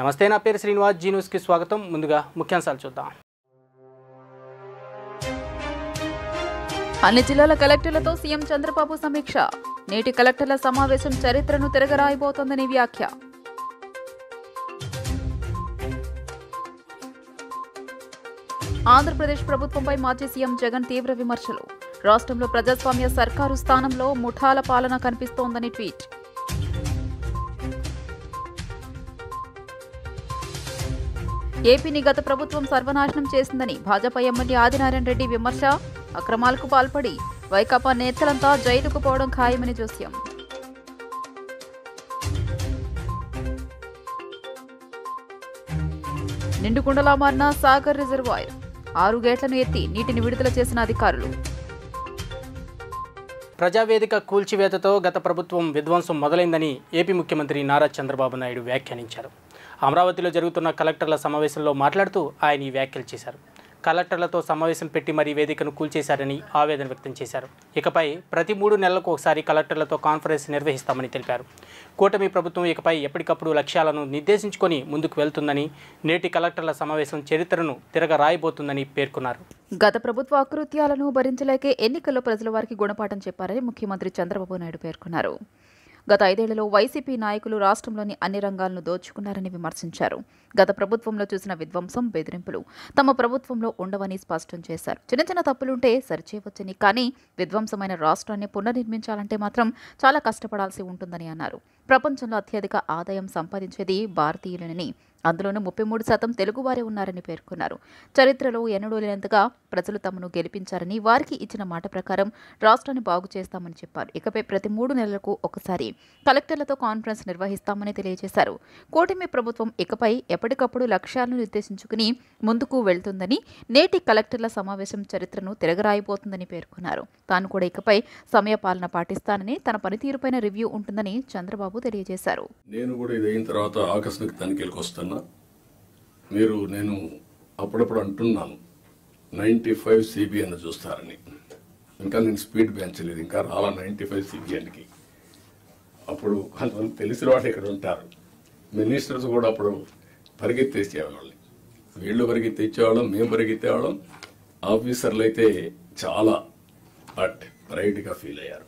నమస్తే, నా పేరు శ్రీనివాస్. జీ న్యూస్కి స్వాగతం. ముందుగా ముఖ్యాంశాలు చూద్దాం. అన్ని జిల్లాల కలెక్టర్లతో సీఎం చంద్రబాబు సమీక్ష. నేటి కలెక్టర్ల సమావేశం చరిత్రను తిరగరాయబోతోందని వ్యాఖ్య. ఆంధ్రప్రదేశ్ ప్రభుత్వంపై మాజీ సీఎం జగన్ తీవ్ర విమర్శలు. రాష్ట్రంలో ప్రజాస్వామ్య సర్కారు స్థానంలో ముఠాల పాలన కనిపిస్తోందని ట్వీట్. ఏపీని గత ప్రభుత్వం సర్వనాశనం చేసిందని భాజపా ఎమ్మెల్యే ఆదినారాయణ రెడ్డి విమర్శ. అక్రమాలకు పాల్పడి వైకాపా నేతలంతా జైలుకు పోవడం ఖాయమని జోస్యం. నిండుకుండలా మారిన సాగర్ రిజర్వాయర్. 6 గేట్లను ఎత్తి నీటిని విడుదల చేసిన అధికారులు. ప్రజావేదిక కూల్చివేతతో గత ప్రభుత్వం విధ్వంసం మొదలైందని ఏపీ ముఖ్యమంత్రి నారా చంద్రబాబు నాయుడు వ్యాఖ్యానించారు. అమరావతిలో జరుగుతున్న కలెక్టర్ల సమావేశంలో మాట్లాడుతూ ఆయన ఈ వ్యాఖ్యలు చేశారు. కలెక్టర్లతో సమావేశం పెట్టి మరీ వేదికను కూల్చేశారని ఆవేదన వ్యక్తం చేశారు. ఇకపై ప్రతి 3 నెలలకు ఒకసారి కలెక్టర్లతో కాన్ఫరెన్స్ నిర్వహిస్తామని తెలిపారు. కూటమి ప్రభుత్వం ఇకపై ఎప్పటికప్పుడు లక్ష్యాలను నిర్దేశించుకొని ముందుకు వెళ్తుందని, నేటి కలెక్టర్ల సమావేశం చరిత్రను తిరగరాయబోతుందని పేర్కొన్నారు. గత ప్రభుత్వ అకృత్యాలను భరించలేకే ఎన్నికల్లో ప్రజల వారికి గుణపాఠం చెప్పారని ముఖ్యమంత్రి చంద్రబాబు నాయుడు పేర్కొన్నారు. గత 5 ఏళ్లలో వైసీపీ నాయకులు రాష్ట్రంలోని అన్ని రంగాలను దోచుకున్నారని విమర్శించారు. గత ప్రభుత్వంలో చూసిన విధ్వంసం, బెదిరింపులు తమ ప్రభుత్వంలో ఉండవని స్పష్టం చేశారు. చిన్న తప్పులుంటే సరిచేయవచ్చని, కానీ విధ్వంసమైన రాష్ట్రాన్ని పునర్నిర్మించాలంటే మాత్రం చాలా కష్టపడాల్సి ఉంటుందని అన్నారు. ప్రపంచంలో అత్యధిక ఆదాయం సంపాదించేది భారతీయులనని, అందులోనూ 33% తెలుగువారే ఉన్నారని పేర్కొన్నారు. చరిత్రలో ఎన్నడూ లేనంతగా ప్రజలు తమను గెలిపించారని, వారికి ఇచ్చిన మాట ప్రకారం రాష్ట్రాన్ని బాగు చేస్తామని చెప్పారు. ఇకపై ప్రతి 3 నెలలకు ఒకసారి కలెక్టర్లతో కాన్ఫరెన్స్ నిర్వహిస్తామని తెలియజేశారు. కూటమి ప్రభుత్వం ఇకపై ఎప్పటికప్పుడు లక్ష్యాలను నిర్దేశించుకుని ముందుకు వెళ్తుందని, నేటి కలెక్టర్ల సమావేశం చరిత్రను తిరగరాయబోతుందని పేర్కొన్నారు. తాను కూడా ఇకపై సమయపాలన పాటిస్తానని, తన పనితీరుపైన రివ్యూ ఉంటుందని చంద్రబాబు తెలియజేశారు. నేను కూడా ఇది అయిన తర్వాత ఆకస్మిక తనిఖీలకు వస్తున్నా. నేను అప్పుడప్పుడు అంటున్నాను 95 CBN చూస్తారని. ఇంకా నేను స్పీడ్ పెంచలేదు, ఇంకా రాలా 95 CBNకి. అప్పుడు కొంతమంది తెలిసిన వాళ్ళు ఇక్కడ ఉంటారు. మినిస్టర్స్ కూడా అప్పుడు పరిగెత్తేసేవాళ్ళని, వీళ్ళు పరిగెత్తేవాళ్ళం, మేము పరిగెత్తేవాళ్ళం. ఆఫీసర్లు అయితే చాలా ప్రైడ్గా ఫీల్ అయ్యారు.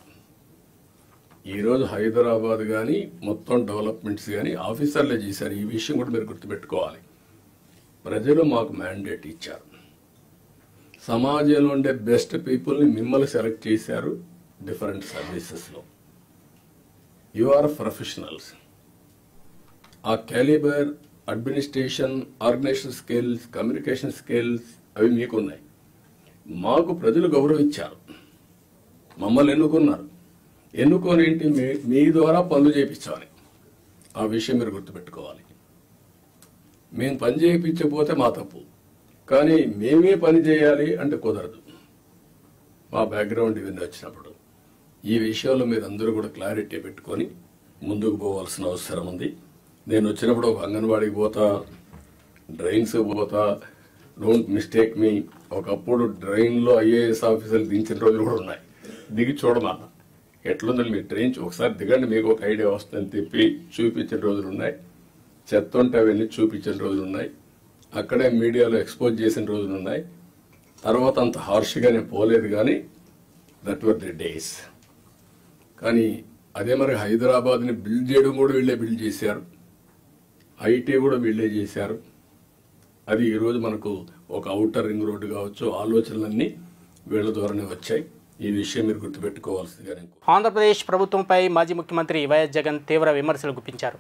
ఈరోజు హైదరాబాద్ కానీ మొత్తం డెవలప్మెంట్స్ కానీ ఆఫీసర్లే చేశారు. ఈ విషయం కూడా మీరు గుర్తుపెట్టుకోవాలి. ప్రజలు మాకు మ్యాండేట్ ఇచ్చారు. సమాజంలో ఉండే బెస్ట్ పీపుల్ని మిమ్మల్ని సెలెక్ట్ చేశారు. డిఫరెంట్ సర్వీసెస్లో యు ఆర్ ప్రొఫెషనల్స్. ఆ calibre, administration, organisation skills, communication skills అవి మీకున్నాయి. మాకు ప్రజలు గౌరవించారు, మమ్మల్ని ఎన్నుకున్నారు. ఎన్నుకోనేంటి, మీ ద్వారా పనులు చేయించాలి. ఆ విషయం మీరు గుర్తుపెట్టుకోవాలి. మేము పని చేయించకపోతే మా తప్పు, కానీ మేమే పని చేయాలి అంటే కుదరదు. మా బ్యాక్గ్రౌండ్ ఇవన్నీ వచ్చినప్పుడు ఈ విషయంలో మీరు అందరూ కూడా క్లారిటీ పెట్టుకొని ముందుకు పోవాల్సిన అవసరం ఉంది. నేను వచ్చినప్పుడు ఒక అంగన్వాడికి పోతా, డ్రైన్స్ పోతా, డోంట్ మిస్టేక్ మీ. ఒకప్పుడు డ్రైన్లో IAS ఆఫీసర్లు దించిన రోజులు కూడా ఉన్నాయి. దిగి చూడమన్నా ఎట్లుందని మీరు ట్రైన్ ఒకసారి దిగండి, మీకు ఒక ఐడియా వస్తుందని చెప్పి చూపించిన రోజులు ఉన్నాయి. చెత్త ఉంటే అవన్నీ చూపించిన రోజులు ఉన్నాయి. అక్కడే మీడియాలో ఎక్స్పోజ్ చేసిన రోజులు ఉన్నాయి. తర్వాత అంత హార్ష్గా నేను పోలేదు, కానీ దట్ వర్ ది డేస్. కానీ అదే మరి హైదరాబాద్ని బిల్డ్ చేయడం కూడా వీళ్ళే బిల్డ్ చేశారు. IT కూడా వీళ్ళే చేశారు. అది ఈరోజు మనకు ఒక ఔటర్ రింగ్ రోడ్డు కావచ్చు, ఆలోచనలన్నీ వీళ్ళ ద్వారానే వచ్చాయి. ఈ విషయం మీరు గుర్తుపెట్టుకోవాల్సిందిగా. ఆంధ్రప్రదేశ్ ప్రభుత్వంపై మాజీ ముఖ్యమంత్రి వైఎస్ జగన్ తీవ్ర విమర్శలు గుప్పించారు.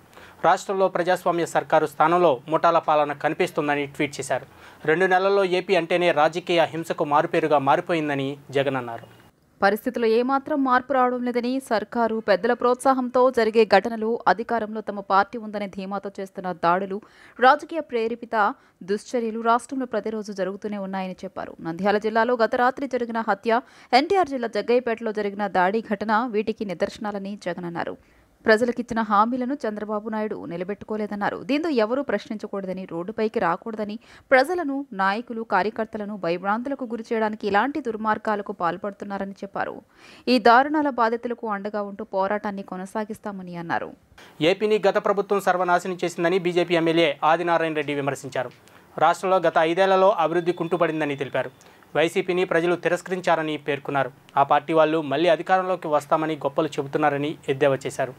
రాష్ట్రంలో ప్రజాస్వామ్య సర్కారు స్థానంలో ముఠాల పాలన కనిపిస్తుందని ట్వీట్ చేశారు. 2 నెలల్లో ఏపీ అంటేనే రాజకీయ హింసకు మారుపేరుగా మారిపోయిందని జగన్ అన్నారు. పరిస్థితుల్లో ఏమాత్రం మార్పు రావడం లేదని, సర్కారు పెద్దల ప్రోత్సాహంతో జరిగే ఘటనలు, అధికారంలో తమ పార్టీ ఉందనే ధీమాతో చేస్తున్న దాడులు, రాజకీయ ప్రేరేపిత దుశ్చర్యలు రాష్ట్రంలో ప్రతిరోజు జరుగుతూనే ఉన్నాయని చెప్పారు. నంద్యాల జిల్లాలో గత రాత్రి జరిగిన హత్య, ఎన్టీఆర్ జిల్లా జగ్గయ్యపేటలో జరిగిన దాడి ఘటన వీటికి నిదర్శనాలని జగన్ అన్నారు. ప్రజలకిచ్చిన హామీలను చంద్రబాబు నాయుడు నిలబెట్టుకోలేదన్నారు. దీంతో ఎవరూ ప్రశ్నించకూడదని, రోడ్డుపైకి రాకూడదని, ప్రజలను, నాయకులు, కార్యకర్తలను భయభ్రాంతులకు గురి చేయడానికి ఇలాంటి దుర్మార్గాలకు పాల్పడుతున్నారని చెప్పారు. ఈ దారుణాల బాధితులకు అండగా ఉంటూ పోరాటాన్ని కొనసాగిస్తామని అన్నారు. ఏపీని గత ప్రభుత్వం సర్వనాశనం చేసిందని బీజేపీ ఎమ్మెల్యే ఆదినారాయణ రెడ్డి విమర్శించారు. రాష్ట్రంలో గత 5 ఏళ్లలో అభివృద్ధి కుంటుపడిందని తెలిపారు. వైసీపీని ప్రజలు తిరస్కరించారని పేర్కొన్నారు. ఆ పార్టీ వాళ్ళు మళ్లీ అధికారంలోకి వస్తామని గొప్పలు చెబుతున్నారని ఎద్దేవా చేశారు.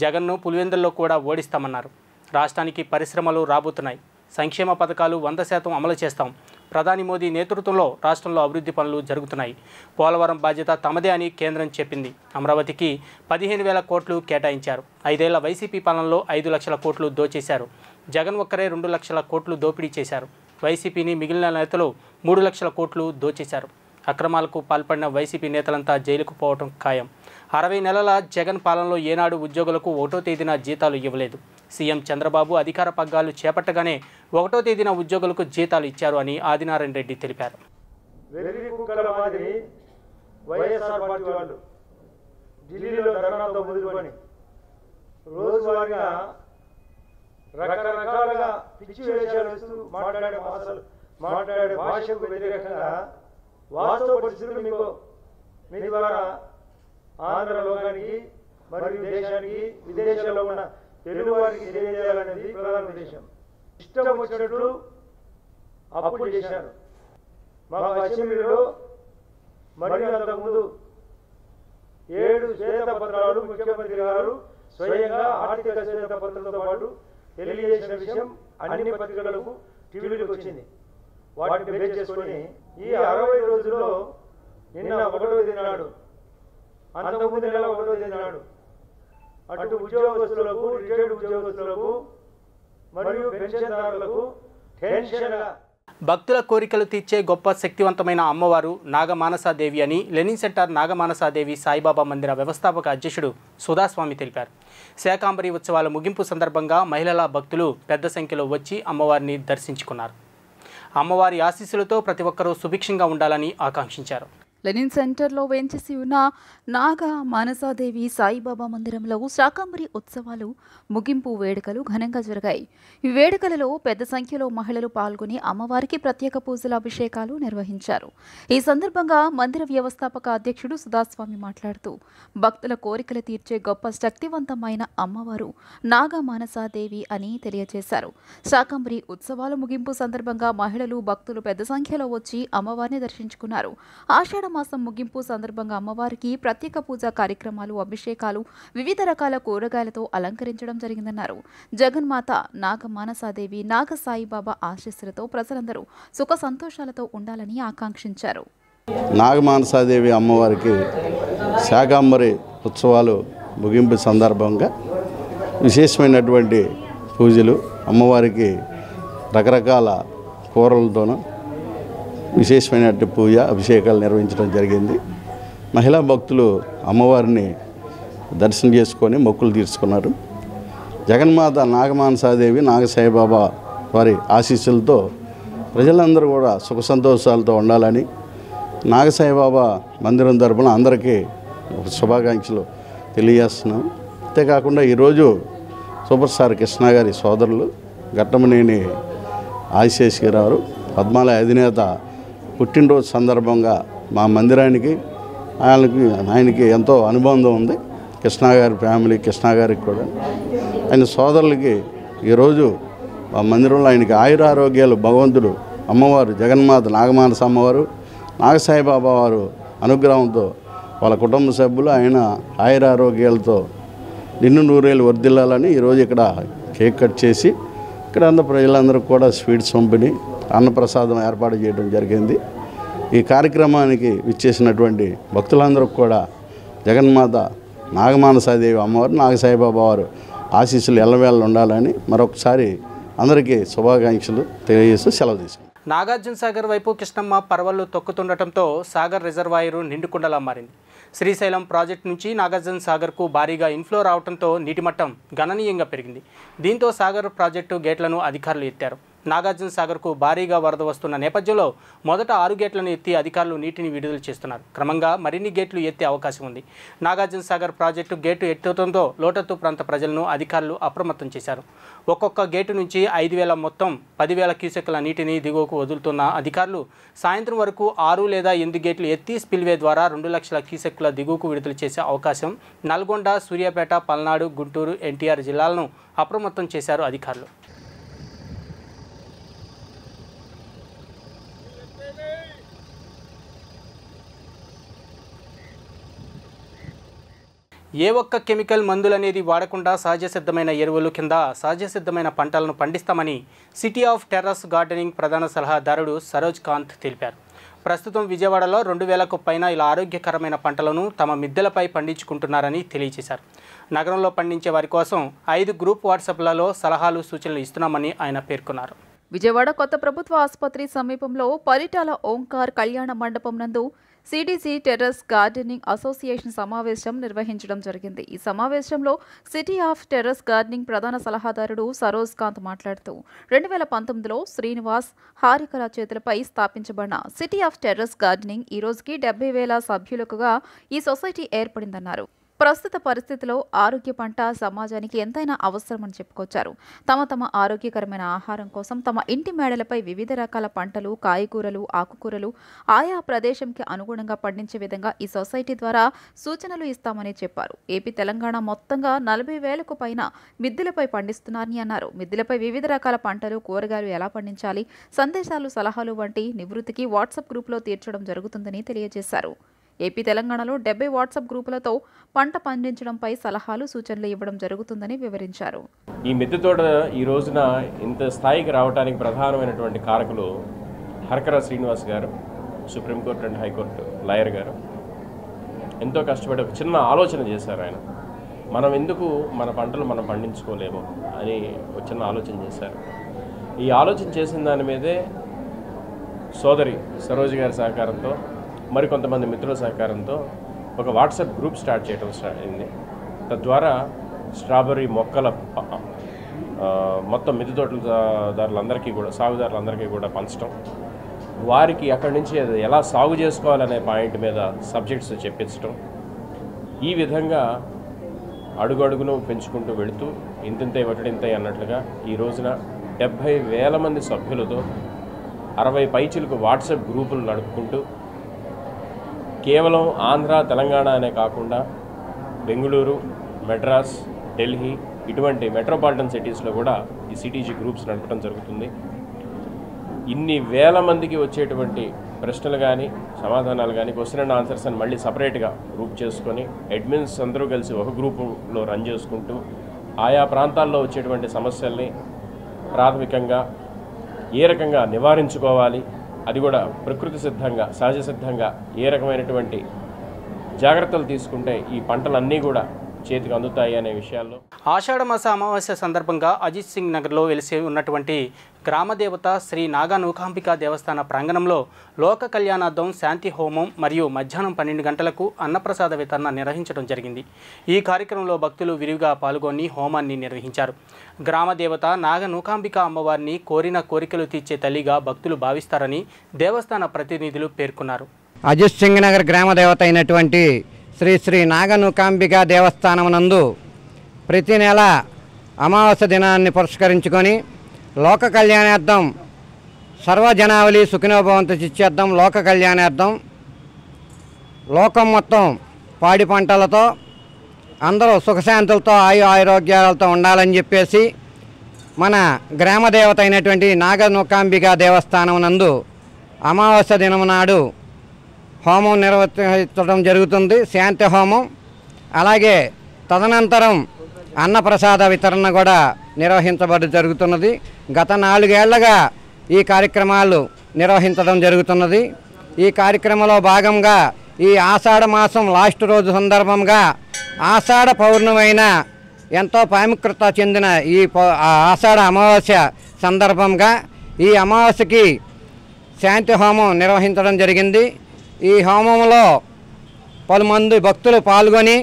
జగన్ను పులివెందుల్లో కూడా ఓడిస్తామన్నారు. రాష్ట్రానికి పరిశ్రమలు రాబోతున్నాయి. సంక్షేమ పథకాలు 100% అమలు చేస్తాం. ప్రధాని మోదీ నేతృత్వంలో రాష్ట్రంలో అభివృద్ధి పనులు జరుగుతున్నాయి. పోలవరం బాధ్యత తమదే అని కేంద్రం చెప్పింది. అమరావతికి 15,000 కోట్లు కేటాయించారు. 5 ఏళ్ల వైసీపీ పాలనలో 5 లక్షల కోట్లు దోచేశారు. జగన్ ఒక్కరే 2 లక్షల కోట్లు దోపిడీ చేశారు. వైసీపీని మిగిలిన నేతలు 3 లక్షల కోట్లు దోచేశారు. అక్రమాలకు పాల్పడిన వైసీపీ నేతలంతా జైలుకు పోవటం ఖాయం. 60 నెలల జగన్ పాలనలో ఏనాడు ఉద్యోగులకు 1వ తేదీన జీతాలు ఇవ్వలేదు. సీఎం చంద్రబాబు అధికార పగ్గాలు చేపట్టగానే 1వ తేదీన ఉద్యోగులకు జీతాలు ఇచ్చారు అని ఆదినారాయణ రెడ్డి తెలిపారు. రకరకాలుగా పిచ్చి వేషాలు వేస్తూ మాట్లాడే భాషకు వ్యతిరేకంగా వాస్తవ పరిస్థితులు మీ ద్వారా ఆంధ్ర లోకానికి మరియు దేశానికి విదేశాల్లో ఉన్న తెలుగు వారికి తెలియజేయాలనేది ప్రధాన ఉద్దేశం. ఇష్టం వచ్చినట్లు అప్పులు చేశారు. మా అసెంబ్లీలో మరియు అంతకుముందు 7 శ్వేతపత్రాలు ముఖ్యమంత్రి గారు స్వయంగా ఆర్థిక శ్వేతపత్రంతో పాటు తెలియజేసిన విషయం అన్ని పత్రికలకు టీవీలకు వచ్చింది. వాటిని బేస్ చేసుకొని ఈ 60 రోజుల్లో నిన్న 1వ తేదీ నాడు, అంతకుముందు నెల 1వ తేదీ నాడు అటు ఉద్యోగస్తులకు, రిటైర్డ్ ఉద్యోగస్తులకు మరియు పెన్షన్దారులకు టెన్షన్గా భక్తుల కోరికలు తీర్చే గొప్ప శక్తివంతమైన అమ్మవారు నాగమానసాదేవి అని లెనిన్ సెంటర్ నాగమానసాదేవి సాయిబాబా మందిర వ్యవస్థాపక అధ్యక్షుడు సుధాస్వామి తెలిపారు. శాకాంబరి ఉత్సవాల ముగింపు సందర్భంగా మహిళల భక్తులు పెద్ద సంఖ్యలో వచ్చి అమ్మవారిని దర్శించుకున్నారు. అమ్మవారి ఆశీస్సులతో ప్రతి ఒక్కరూ సుభిక్షంగా ఉండాలని ఆకాంక్షించారు. లెనిన్ సెంటర్లో వేంచేసి ఉన్న నాగ మానసాదేవి సాయిబాబా మందిరంలో శాకాంబరి ఉత్సవాలు ముగింపు వేడుకలు ఘనంగా జరిగాయి. ఈ వేడుకలలో పెద్ద సంఖ్యలో మహిళలు పాల్గొని అమ్మవారికి ప్రత్యేక పూజల అభిషేకాలు నిర్వహించారు. ఈ సందర్భంగా మందిర వ్యవస్థాపక అధ్యక్షుడు సుధాస్వామి మాట్లాడుతూ భక్తుల కోరికలు తీర్చే గొప్ప శక్తివంతమైన అమ్మవారు నాగ మానసాదేవి అని తెలియజేశారు. శాకాంబరి ఉత్సవాల ముగింపు సందర్భంగా మహిళలు, భక్తులు పెద్ద సంఖ్యలో వచ్చి అమ్మవారిని దర్శించుకున్నారు. ఆషాఢ మాసం ముగింపు సందర్భంగా అమ్మవారికి ప్రత్యేక పూజా కార్యక్రమాలు, అభిషేకాలు, వివిధ రకాల కూరగాయలతో అలంకరించడం జరిగిందన్నారు. జగన్మాత నాగమానసాదేవి, నాగ సాయిబాబా ఆశీస్సులతో ప్రజలందరూ సుఖ సంతోషాలతో ఉండాలని ఆకాంక్షించారు. నాగమానసాదేవి అమ్మవారికి శాకాంబరి ఉత్సవాలు ముగింపు సందర్భంగా విశేషమైనటువంటి పూజలు, అమ్మవారికి రకరకాల కూరలతోనూ విశేషమైనటువంటి పూజ, అభిషేకాలు నిర్వహించడం జరిగింది. మహిళా భక్తులు అమ్మవారిని దర్శనం చేసుకొని మొక్కులు తీర్చుకున్నారు. జగన్మాత నాగమానసాదేవి, నాగసాయిబాబా వారి ఆశీస్సులతో ప్రజలందరూ కూడా సుఖ సంతోషాలతో ఉండాలని నాగసాయిబాబా మందిరం తరపున అందరికీ శుభాకాంక్షలు తెలియజేస్తున్నాం. అంతేకాకుండా ఈరోజు సూపర్ స్టార్ కృష్ణ గారి సోదరులు ఘట్టమనేని ఆశీష్ గారు, పద్మాలయ అధినేత పుట్టినరోజు సందర్భంగా మా మందిరానికి ఆయనకి ఎంతో అనుబంధం ఉంది. కృష్ణ గారి ఫ్యామిలీ, కృష్ణ గారికి కూడా ఆయన సోదరులకి ఈరోజు మా మందిరంలో ఆయనకి ఆయురారోగ్యాలు భగవంతుడు అమ్మవారు జగన్మాత నాగమానస అమ్మవారు, నాగసాయిబాబా వారు అనుగ్రహంతో వాళ్ళ కుటుంబ సభ్యులు ఆయన ఆయురారోగ్యాలతో నిన్ను నూరేళ్ళు వర్ధిల్లాలని ఈరోజు ఇక్కడ కేక్ కట్ చేసి ఇక్కడ అందరూ ప్రజలందరూ కూడా స్వీట్స్ పంపిణీ, అన్నప్రసాదం ఏర్పాటు చేయడం జరిగింది. ఈ కార్యక్రమానికి విచ్చేసినటువంటి భక్తులందరూ కూడా జగన్మాత నాగమానసాదేవి అమ్మవారు, నాగసాయిబాబా వారు ఆశీస్సులు ఎల్లవేళ ఉండాలని మరొకసారి అందరికీ శుభాకాంక్షలు తెలియజేస్తూ సెలవు తీసుకుంటాం. నాగార్జున సాగర్ వైపు కృష్ణమ్మ పరవళ్లు తొక్కుతుండటంతో సాగర్ రిజర్వాయరు నిండుకుండలా మారింది. శ్రీశైలం ప్రాజెక్టు నుంచి నాగార్జున సాగర్కు భారీగా ఇన్ఫ్లో రావడంతో నీటి మట్టం గణనీయంగా పెరిగింది. దీంతో సాగర్ ప్రాజెక్టు గేట్లను అధికారులు ఎత్తారు. నాగార్జున సాగర్కు భారీగా వరద వస్తున్న నేపథ్యంలో మొదట 6 గేట్లను ఎత్తి అధికారులు నీటిని విడుదల చేస్తున్నారు. క్రమంగా మరిన్ని గేట్లు ఎత్తే అవకాశం ఉంది. నాగార్జున సాగర్ ప్రాజెక్టు గేటు ఎత్తడంతో లోతట్టు ప్రాంత ప్రజలను అధికారులు అప్రమత్తం చేశారు. ఒక్కొక్క గేటు నుంచి 5,000 మొత్తం 10,000 క్యూసెక్కుల నీటిని దిగువకు వదులుతున్న అధికారులు సాయంత్రం వరకు 6 లేదా 8 గేట్లు ఎత్తి స్పిల్వే ద్వారా 2 లక్షల క్యూసెక్కుల దిగువకు విడుదల చేసే అవకాశం. నల్గొండ, సూర్యాపేట, పల్నాడు, గుంటూరు, ఎన్టీఆర్ జిల్లాలను అప్రమత్తం చేశారు అధికారులు. ఏ ఒక్క కెమికల్ మందులనేది వాడకుండా సహజ సిద్ధమైన ఎరువులు కింద సహజ సిద్ధమైన పంటలను పండిస్తామని సిటీ ఆఫ్ టెర్రస్ గార్డెనింగ్ ప్రధాన సలహాదారుడు సరోజ్ కాంత్ తెలిపారు. ప్రస్తుతం విజయవాడలో 2,000కు పైన ఇలా ఆరోగ్యకరమైన పంటలను తమ మిద్దెలపై పండించుకుంటున్నారని తెలియజేశారు. నగరంలో పండించే వారి కోసం 5 గ్రూప్ వాట్సాప్లలో సలహాలు, సూచనలు ఇస్తున్నామని ఆయన పేర్కొన్నారు. విజయవాడ కొత్త ప్రభుత్వ ఆసుపత్రి సమీపంలో పరిటాల ఓంకార్ కళ్యాణ మండపం నందు సిటీసీ టెర్రస్ గార్డెనింగ్ అసోసియేషన్ సమావేశం నిర్వహించడం జరిగింది. ఈ సమావేశంలో సిటీ ఆఫ్ టెర్రస్ గార్డెనింగ్ ప్రధాన సలహాదారుడు సరోజ్ కాంత్ మాట్లాడుతూ 2019లో శ్రీనివాస్ హారికల చేతులపై స్థాపించబడిన సిటీ ఆఫ్ టెర్రస్ గార్డెనింగ్ ఈ రోజుకి 70,000 సభ్యులుగా ఈ సొసైటీ ఏర్పడిందన్నారు. ప్రస్తుత పరిస్థితిలో ఆరోగ్య పంట సమాజానికి ఎంతైనా అవసరమని చెప్పుకొచ్చారు. తమ ఆరోగ్యకరమైన ఆహారం కోసం తమ ఇంటి మేడలపై వివిధ రకాల పంటలు, కాయగూరలు, ఆకుకూరలు ఆయా ప్రదేశంకి అనుగుణంగా పండించే విధంగా ఈ సొసైటీ ద్వారా సూచనలు ఇస్తామని చెప్పారు. ఏపీ, తెలంగాణ మొత్తంగా 40,000కు పైన మిద్దెలపై పండిస్తున్నారని అన్నారు. మిద్దెలపై వివిధ రకాల పంటలు, కూరగాయలు ఎలా పండించాలి, సందేశాలు, సలహాలు వంటి నివృత్తికి వాట్సాప్ గ్రూపులో తీర్చడం జరుగుతుందని తెలియజేశారు. ఏపీ, తెలంగాణలో 70 వాట్సాప్ గ్రూపులతో పంట పండించడంపై సలహాలు, సూచనలు ఇవ్వడం జరుగుతుందని వివరించారు. ఈ మిద్దె తోట ఈ రోజున ఇంత స్థాయికి రావడానికి ప్రధానమైనటువంటి కారకులు హరకర శ్రీనివాస్ గారు, సుప్రీంకోర్టు అండ్ హైకోర్టు లాయర్ గారు. ఎంతో కష్టపడి ఒక చిన్న ఆలోచన చేశారు ఆయన. మనం ఎందుకు మన పంటలు మనం పండించుకోలేము అని ఒక చిన్న ఆలోచన చేశారు. ఈ ఆలోచన చేసిన దాని మీదే సోదరి సరోజ్ గారి సహకారంతో, మరికొంతమంది మిత్రుల సహకారంతో ఒక వాట్సాప్ గ్రూప్ స్టార్ట్ చేయడం అయింది. తద్వారా స్ట్రాబెర్రీ మొక్కల మొత్తం మిద్దె తోటదారులందరికీ కూడా, సాగుదారులందరికీ కూడా పంచడం, వారికి అక్కడి నుంచి ఎలా సాగు చేసుకోవాలనే పాయింట్ మీద సబ్జెక్ట్స్ చెప్పించడం, ఈ విధంగా అడుగడుగును పెంచుకుంటూ వెళుతూ ఇంతింతై వటడింతై అన్నట్లుగా ఈ రోజున 70,000 మంది సభ్యులతో 60 పైచిలకు వాట్సాప్ గ్రూపులు నడుపుకుంటూ కేవలం ఆంధ్ర, తెలంగాణ అనే కాకుండా బెంగళూరు, మెడ్రాస్, ఢిల్లీ ఇటువంటి మెట్రోపాలిటన్ సిటీస్లో కూడా ఈ సిటీజీ గ్రూప్స్ నడపడం జరుగుతుంది. ఇన్ని వేల మందికి వచ్చేటువంటి ప్రశ్నలు కానీ, సమాధానాలు కానీ, క్వశ్చన్ అండ్ ఆన్సర్స్ అని మళ్ళీ సపరేట్గా గ్రూప్ చేసుకొని అడ్మిన్స్ అందరూ కలిసి ఒక గ్రూపులో రన్ చేసుకుంటూ ఆయా ప్రాంతాల్లో వచ్చేటువంటి సమస్యల్ని ప్రాథమికంగా ఏ రకంగా నివారించుకోవాలి, అది కూడా ప్రకృతి సిద్ధంగా, సహజ సిద్ధంగా ఏ రకమైనటువంటి జాగ్రత్తలు తీసుకుంటే ఈ పంటలన్నీ కూడా చేతికి అందుతాయి అనే విషయాల్లో. ఆషాఢమాస అమావాస్య సందర్భంగా అజిత్ సింగ్ నగర్లో వెలిసి ఉన్నటువంటి గ్రామదేవత శ్రీ నాగా నూకాంబిక దేవస్థాన ప్రాంగణంలో లోక కళ్యాణార్థం, శాంతి హోమం మరియు మధ్యాహ్నం 12 గంటలకు అన్నప్రసాద వితరణ నిర్వహించడం జరిగింది. ఈ కార్యక్రమంలో భక్తులు విరివిగా పాల్గొని హోమాన్ని నిర్వహించారు. గ్రామదేవత నాగ నూకాంబిక అమ్మవారిని కోరిన కోరికలు తీర్చే తల్లిగా భక్తులు భావిస్తారని దేవస్థాన ప్రతినిధులు పేర్కొన్నారు. అజిత్ సింగ్ నగర్ గ్రామదేవత అయినటువంటి శ్రీ శ్రీ నాగనూకాంబిక దేవస్థానం నందు ప్రతి నెల అమావాస్య దినాన్ని పురస్కరించుకొని లోక కళ్యాణార్థం, సర్వజనావళి సుఖినోభవంతు చిత్యార్థం, లోక కళ్యాణార్థం, లోకం మొత్తం పాడి పంటలతో అందరూ సుఖశాంతులతో ఆయురారోగ్యాలతో ఉండాలని చెప్పేసి మన గ్రామదేవత అయినటువంటి నాగనూకాంబిక దేవస్థానం నందు అమావాస్య దినం నాడు హోమం నిర్వర్తించడం జరుగుతుంది, శాంతి హోమం. అలాగే తదనంతరం అన్నప్రసాద వితరణ కూడా నిర్వహించబడి జరుగుతున్నది. గత 4 ఏళ్లుగా ఈ కార్యక్రమాలు నిర్వహించడం జరుగుతున్నది. ఈ కార్యక్రమంలో భాగంగా ఈ ఆషాఢ మాసం లాస్ట్ రోజు సందర్భంగా ఆషాఢ పౌర్ణమైన ఎంతో ప్రాముఖ్యత చెందిన ఈ ఆషాఢ అమావాస్య సందర్భంగా ఈ అమావాస్యకి శాంతి హోమం నిర్వహించడం జరిగింది. ఈ హోమంలో 10 మంది భక్తులు పాల్గొని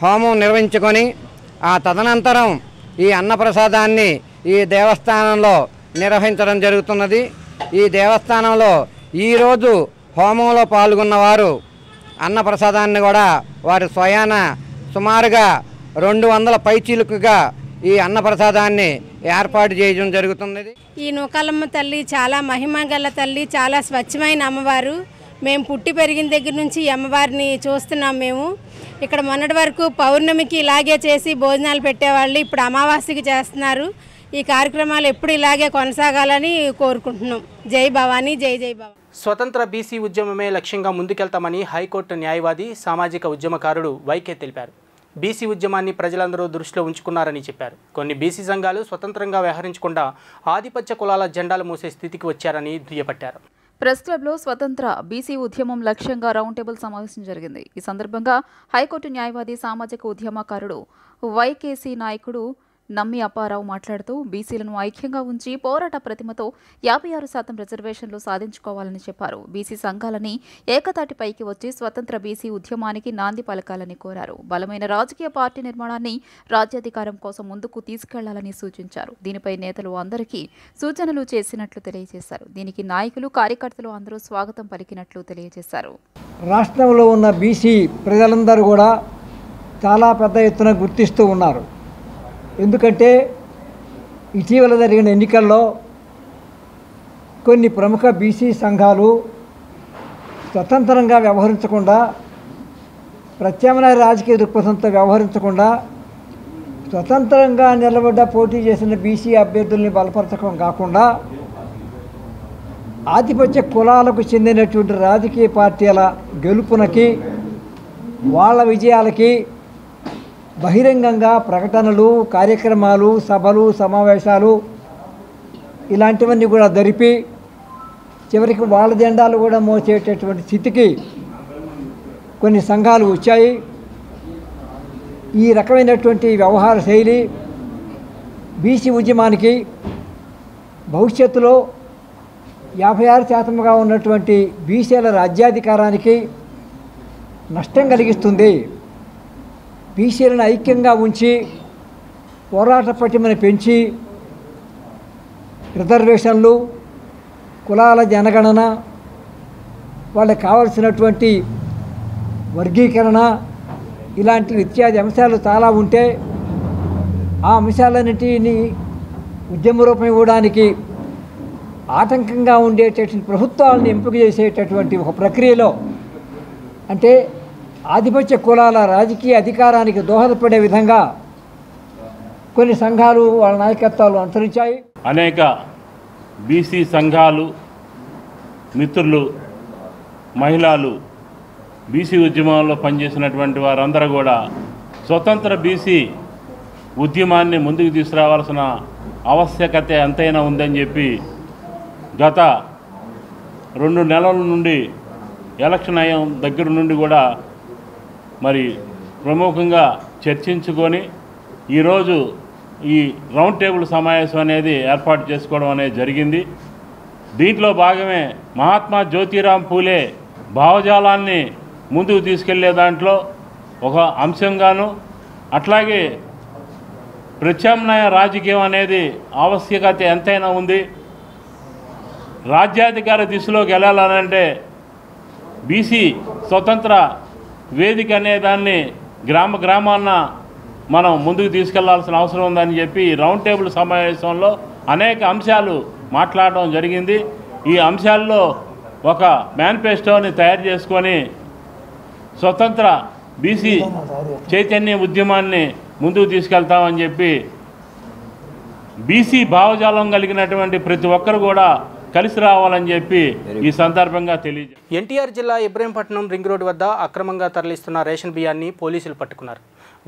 హోమం నిర్వహించుకొని ఆ తదనంతరం ఈ అన్నప్రసాదాన్ని ఈ దేవస్థానంలో నిర్వహించడం జరుగుతున్నది. ఈ దేవస్థానంలో ఈరోజు హోమంలో పాల్గొన్నవారు అన్నప్రసాదాన్ని కూడా వారి స్వయాన సుమారుగా 200 పైచీలుకుగా ఈ అన్నప్రసాదాన్ని ఏర్పాటు చేయడం జరుగుతున్నది. ఈ నూకాలమ్మ తల్లి చాలా మహిమ గల తల్లి, చాలా స్వచ్ఛమైన అమ్మవారు. మేము పుట్టి పెరిగిన దగ్గర నుంచి ఈ అమ్మవారిని చూస్తున్నాం. మేము ఇక్కడ మొన్నటి వరకు పౌర్ణమికి ఇలాగే చేసి భోజనాలు పెట్టేవాళ్ళు, ఇప్పుడు అమావాస్యకి చేస్తున్నారు. ఈ కార్యక్రమాలు ఎప్పుడు ఇలాగే కొనసాగాలని కోరుకుంటున్నాం. జై భవానీ, జై జై భవానీ. స్వతంత్ర బీసీ ఉద్యమమే లక్ష్యంగా ముందుకెళ్తామని హైకోర్టు న్యాయవాది, సామాజిక ఉద్యమకారుడు వైకే తెలిపారు. బీసీ ఉద్యమాన్ని ప్రజలందరూ దృష్టిలో ఉంచుకున్నారని చెప్పారు. కొన్ని బీసీ సంఘాలు స్వతంత్రంగా వ్యవహరించకుండా ఆధిపత్య కులాల జెండాలు మోసే స్థితికి వచ్చారని దుయ్యబట్టారు. ప్రెస్ క్లబ్లో స్వతంత్ర బీసీ ఉద్యమం లక్ష్యంగా రౌండ్ టేబుల్ సమావేశం జరిగింది. ఈ సందర్భంగా హైకోర్టు న్యాయవాది, సామాజిక ఉద్యమకారుడు వైకేసీ నాయకుడు నమ్మి అప్పారావు మాట్లాడుతూ బీసీలను ఐక్యంగా ఉంచి పోరాట ప్రతిమతో 56% రిజర్వేషన్లు సాధించుకోవాలని చెప్పారు. బీసీ సంఘాలని ఏకతాటిపైకి వచ్చి స్వతంత్ర బీసీ ఉద్యమానికి నాంది పలకాలని కోరారు. బలమైన రాజకీయ పార్టీ నిర్మాణాన్ని రాజ్యాధికారం కోసం ముందుకు తీసుకెళ్లాలని సూచించారు. దీనిపై నేతలు అందరికీ సూచనలు చేసినట్లు తెలియజేశారు. దీనికి నాయకులు, కార్యకర్తలు అందరూ స్వాగతం పలికినట్లు తెలియజేశారు. రాష్ట్రంలో ఉన్న బీసీ ప్రజలందరూ కూడా చాలా పెద్ద ఎత్తున గుర్తిస్తూ ఉన్నారు. ఎందుకంటే ఇటీవల జరిగిన ఎన్నికల్లో కొన్ని ప్రముఖ బీసీ సంఘాలు స్వతంత్రంగా వ్యవహరించకుండా, ప్రత్యామ్నాయ రాజకీయ దృక్పథంతో వ్యవహరించకుండా, స్వతంత్రంగా నిలబడ్డ పోటీ చేసిన బీసీ అభ్యర్థుల్ని బలపరచడం కాకుండా ఆధిపత్య కులాలకు చెందినటువంటి రాజకీయ పార్టీల గెలుపునకి, వాళ్ళ విజయాలకి బహిరంగంగా ప్రకటనలు, కార్యక్రమాలు, సభలు, సమావేశాలు ఇలాంటివన్నీ కూడా జరిపి చివరికి వాళ్ళ జెండాలు కూడా మోసేటటువంటి స్థితికి కొన్ని సంఘాలు వచ్చాయి. ఈ రకమైనటువంటి వ్యవహార శైలి బీసీ ఉద్యమానికి భవిష్యత్తులో 56% ఉన్నటువంటి బీసీల రాజ్యాధికారానికి నష్టం కలిగిస్తుంది. బీసీలను ఐక్యంగా ఉంచి పోరాట పటిమను పెంచి రిజర్వేషన్లు, కులాల జనగణన, వాళ్ళకి కావలసినటువంటి వర్గీకరణ ఇలాంటి ఇత్యాది అంశాలు చాలా ఉంటే ఆ అంశాలన్నింటినీ ఉద్యమ రూపం ఇవ్వడానికి ఆటంకంగా ఉండేటటువంటి ప్రభుత్వాలను ఎంపిక చేసేటటువంటి ఒక ప్రక్రియలో, అంటే ఆధిపత్య కులాల రాజకీయ అధికారానికి దోహదపడే విధంగా కొన్ని సంఘాలు వాళ్ళ నాయకత్వాలు అనుసరించాయి. అనేక బీసీ సంఘాలు, మిత్రులు, మహిళలు, బీసీ ఉద్యమంలో పనిచేసినటువంటి వారందరూ కూడా స్వతంత్ర బీసీ ఉద్యమాన్ని ముందుకు తీసుకురావాల్సిన ఆవశ్యకత ఎంతైనా ఉందని చెప్పి గత 2 నెలల నుండి ఎలక్షన్ అయ్యే దగ్గర నుండి కూడా మరి ప్రముఖంగా చర్చించుకొని ఈరోజు ఈ రౌండ్ టేబుల్ సమావేశం అనేది ఏర్పాటు చేసుకోవడం అనేది జరిగింది. దీంట్లో భాగమే మహాత్మా జ్యోతిరామ్ పూలే భావజాలాన్ని ముందుకు తీసుకెళ్లే దాంట్లో ఒక అంశంగాను, అట్లాగే ప్రత్యామ్నాయ రాజకీయం అనేది ఆవశ్యకత ఎంతైనా ఉంది. రాజ్యాధికార దిశలోకి వెళ్ళాలనంటే బీసీ స్వతంత్ర వేదిక అనే దాన్ని గ్రామాన్న మనం ముందుకు తీసుకెళ్లాల్సిన అవసరం ఉందని చెప్పి రౌండ్ టేబుల్ సమావేశంలో అనేక అంశాలు మాట్లాడడం జరిగింది. ఈ అంశాల్లో ఒక మేనిఫెస్టోని తయారు చేసుకొని స్వతంత్ర బీసీ చైతన్య ఉద్యమాన్ని ముందుకు తీసుకెళ్తామని చెప్పి బీసీ భావజాలం కలిగినటువంటి ప్రతి ఒక్కరు కూడా కలిసి రావాలని చెప్పి ఈ సందర్భంగా తెలియజేశారు. ఎన్టీఆర్ జిల్లా ఇబ్రహీంపట్నం రింగ్ రోడ్డు వద్ద అక్రమంగా తరలిస్తున్న రేషన్ బియ్యాన్ని పోలీసులు పట్టుకున్నారు.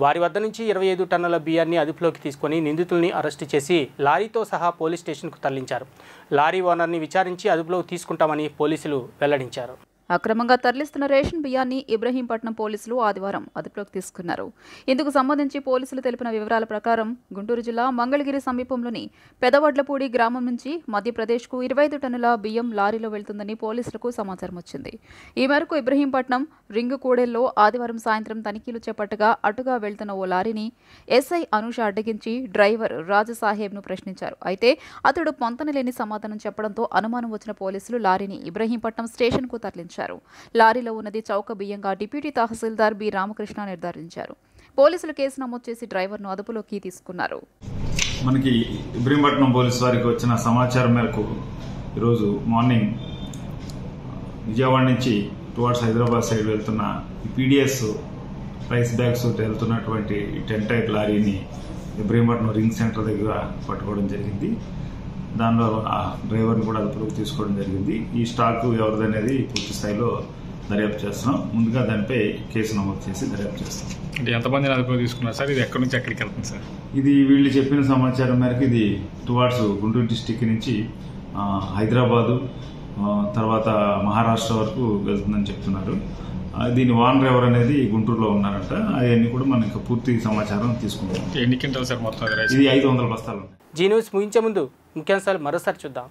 వారి వద్ద నుంచి 25 టన్నుల బియ్యాన్ని అదుపులోకి తీసుకొని నిందితుల్ని అరెస్టు చేసి లారీతో సహా పోలీస్ స్టేషన్కు తరలించారు. లారీ ఓనర్ని విచారించి అదుపులోకి తీసుకుంటామని పోలీసులు వెల్లడించారు. అక్రమంగా తరలిస్తున్న రేషన్ బియ్యాన్ని ఇబ్రహీంపట్నం పోలీసులు ఆదివారం అదుపులోకి తీసుకున్నారు. ఇందుకు సంబంధించి పోలీసులు తెలిపిన వివరాల ప్రకారం గుంటూరు జిల్లా మంగళగిరి సమీపంలోని పెదవడ్లపూడి గ్రామం నుంచి మధ్యప్రదేశ్కు 25 టన్నుల బియ్యం లారీలో వెళ్తుందని పోలీసులకు సమాచారం వచ్చింది. ఈ మేరకు ఇబ్రహీంపట్నం రింగు కూడెల్లో ఆదివారం సాయంత్రం తనిఖీలు చేపట్టగా అటుగా వెళ్తున్న ఓ లారీని ఎస్ఐ అనూష అడ్డగించి డ్రైవర్ రాజసాహెబ్ను ప్రశ్నించారు. అయితే అతడు పొంతనలేని సమాధానం చెప్పడంతో అనుమానం వచ్చిన పోలీసులు లారీని ఇబ్రహీంపట్నం స్టేషన్కు తరలించారు. లారీలో ఉన్నది చౌక బియ్యంగా డిప్యూటీ తహసీల్దార్ బి రామకృష్ణ నిర్ధారించారు. పోలీసులు కేసు నమోదు చేసి డ్రైవర్ను అదుపులోకి తీసుకున్నారు. మనకి ఇబ్రహీంపట్నం పోలీసు వారికి వచ్చిన సమాచారం మేరకు ఈరోజు మార్నింగ్ విజయవాడ నుంచి టువర్డ్స్ హైదరాబాద్ సైడ్ వెళ్తున్న పీడిఎస్ రైస్ బ్యాగ్స్ వెళ్తున్నటువంటి 10 టైర్ లారీని ఇబ్రహీంపట్నం రింగ్ సెంటర్ దగ్గర పట్టుకోవడం జరిగింది. దానిలో ఆ డ్రైవర్ని కూడా అదుపులోకి తీసుకోవడం జరిగింది. ఈ స్టాక్ ఎవరిదనేది పూర్తి స్థాయిలో దర్యాప్తు చేస్తున్నాం. ముందుగా దానిపై కేసు నమోదు చేసి దర్యాప్తు చేస్తాం. అంటే ఎంతమందిని అదుపులో తీసుకున్నారు సార్? ఇది ఎక్కడి నుంచి ఎక్కడికి వెళ్తుంది సార్? ఇది వీళ్ళు చెప్పిన సమాచారం మేరకు ఇది టువార్డ్స్ గుంటూరు డిస్టిక్ నుంచి హైదరాబాదు తర్వాత మహారాష్ట్ర వరకు వెళ్తుందని చెప్తున్నారు. దీని ఓనర్ ఎవరు అనేది గుంటూరులో ఉన్నారంట. అవన్నీ కూడా మనకి పూర్తి సమాచారం తీసుకుంటాం. ఎన్ని క్వింటాలు సార్ మొత్తం? ఇది 500 బస్తాలు. జీ న్యూస్ ముగించే ముందు ముఖ్యాంశాలు మరోసారి చూద్దాం.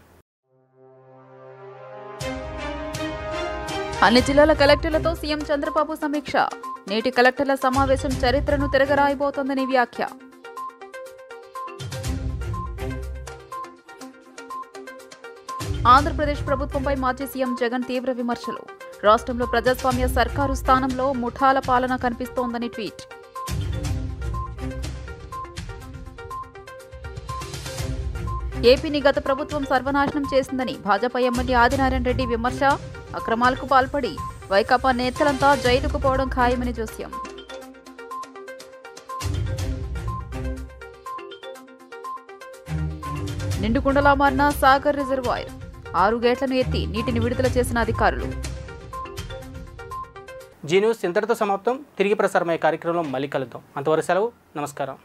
అన్ని జిల్లాల కలెక్టర్లతో సీఎం చంద్రబాబు సమీక్ష. నేటి కలెక్టర్ల సమావేశం చరిత్రను తిరగరాయబోతోందని వ్యాఖ్య. ఆంధ్రప్రదేశ్ ప్రభుత్వంపై మాజీ సీఎం జగన్ తీవ్ర విమర్శలు. రాష్ట్రంలో ప్రజాస్వామ్య సర్కారు స్థానంలో ముఠాల పాలన కనిపిస్తోందని ట్వీట్. ఏపీని గత ప్రభుత్వం సర్వనాశనం చేసిందని భాజపా ఎమ్మెల్యే ఆదినారాయణ రెడ్డి విమర్శ. అక్రమాలకు పాల్పడి వైకాపా నేతలంతా జైలుకు పోవడం ఖాయమని జోస్యం. నిండుకుండలా మారిన సాగర్ రిజర్వాయర్. 6 గేట్లను ఎత్తి నీటిని విడుదల చేసిన అధికారులు. జీ న్యూస్ ఇంతటితో సమాప్తం. తిరిగి ప్రసారమయ్యే కార్యక్రమంలో మళ్ళీ కలుద్దాం. అంతవరకు సెలవు. నమస్కారం.